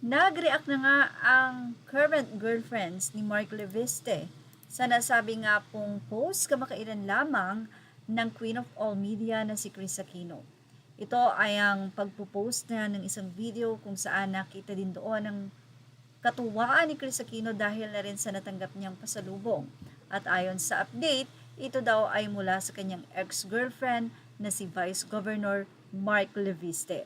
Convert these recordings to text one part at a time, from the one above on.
Nag-react na nga ang current girlfriends ni Mark Leviste sa nasabi nga pong post kamakailan lamang ng Queen of All Media na si Kris Aquino. Ito ay ang pagpo-post na ng isang video kung saan nakita din doon ang katuwaan ni Kris Aquino dahil na rin sa natanggap niyang pasalubong. At ayon sa update, ito daw ay mula sa kanyang ex-girlfriend na si Vice Governor Mark Leviste.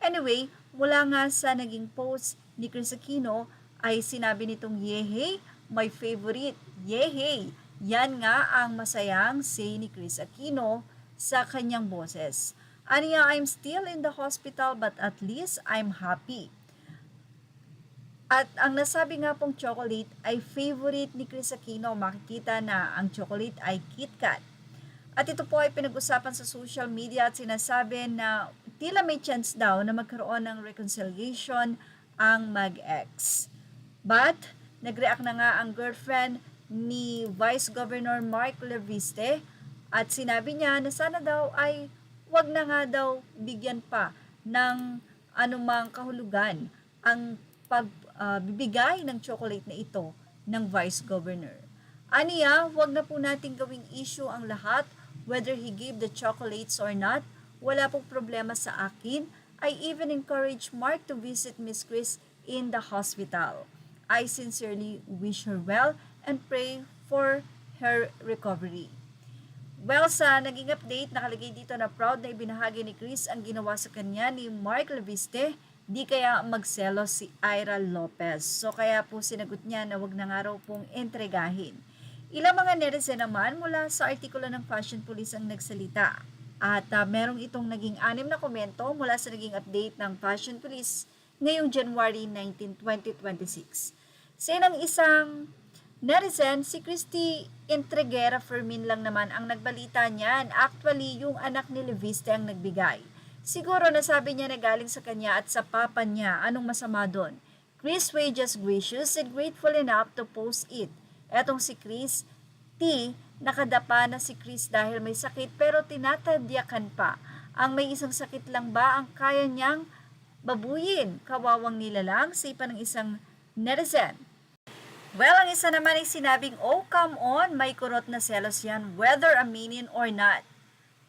Anyway, mula nga sa naging post ni Kris Aquino ay sinabi nitong yehey, my favorite, yehey. Yan nga ang masayang say ni Kris Aquino sa kanyang boses. Aniya, I'm still in the hospital but at least I'm happy. At ang nasabi nga pong chocolate ay favorite ni Kris Aquino. Makikita na ang chocolate ay KitKat. At ito po ay pinag-usapan sa social media at sinasabi na tila may chance daw na magkaroon ng reconciliation ang mag-ex. But, nag-react na nga ang girlfriend ni Vice Governor Mark Leviste at sinabi niya na sana daw ay wag na nga daw bigyan pa ng anumang kahulugan ang pagbibigay ng chocolate na ito ng Vice Governor. Aniya, wag na po nating gawing issue ang lahat, whether he gave the chocolates or not. Wala pong problema sa akin. I even encourage Mark to visit Miss Kris in the hospital. I sincerely wish her well and pray for her recovery. Well, sa naging update, nakalagay dito na proud na ibinahagi ni Kris ang ginawa sa kanya ni Mark Leviste, di kaya magselos si Ira Lopez. So kaya po sinagot niya na wag na nga raw pong entregahin. Ilang mga netizen naman mula sa artikulo ng Fashion Police ang nagsalita. At merong itong naging 6 na komento mula sa naging update ng Fashion Police ngayong January 19, 2026. Sa ng isang netizen, si Christy Entreguera Fermin lang naman ang nagbalita niyan. Actually, yung anak ni Leviste ang nagbigay. Siguro nasabi niya na galing sa kanya at sa papa niya. Anong masama doon? Chris Way just gracious and grateful enough to post it. Etong si Chris T, nakadapa na si Chris dahil may sakit pero tinatadyakan pa. Ang may isang sakit lang ba ang kaya niyang babuyin? Kawawang nilalang, sipa ng isang netizen. Well, ang isa naman ay sinabing, oh come on, may kurot na selos yan, whether aminin or not.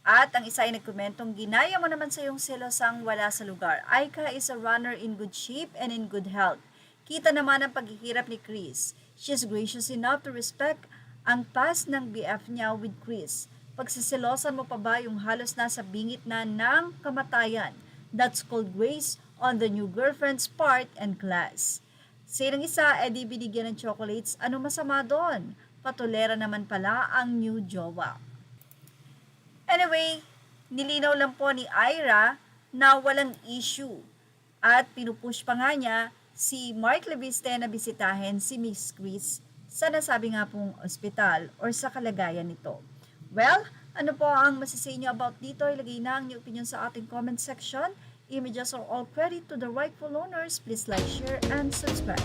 At ang isa ay nagkomentong, ginaya mo naman sa iyong selosang wala sa lugar. Aika is a runner in good shape and in good health. Kita naman ang paghihirap ni Chris. She's gracious enough to respect ang past ng BF niya with Chris. Pagsiselosan mo pa ba yung halos nasa bingit na ng kamatayan? That's called grace on the new girlfriend's part and class. Sinang isa, edi binigyan ng chocolates, ano masama doon? Patulera naman pala ang new jowa. Anyway, nilinaw lang po ni Ira na walang issue. At pinupush pa nga niya si Mark Leviste na bisitahin si Miss Kris sa nasabi nga pong ospital or sa kalagayan nito. Well, ano po ang masasay niyo about dito? Ilagay na ang inyong opinion sa ating comment section. Images are all credit to the rightful owners. Please like, share, and subscribe.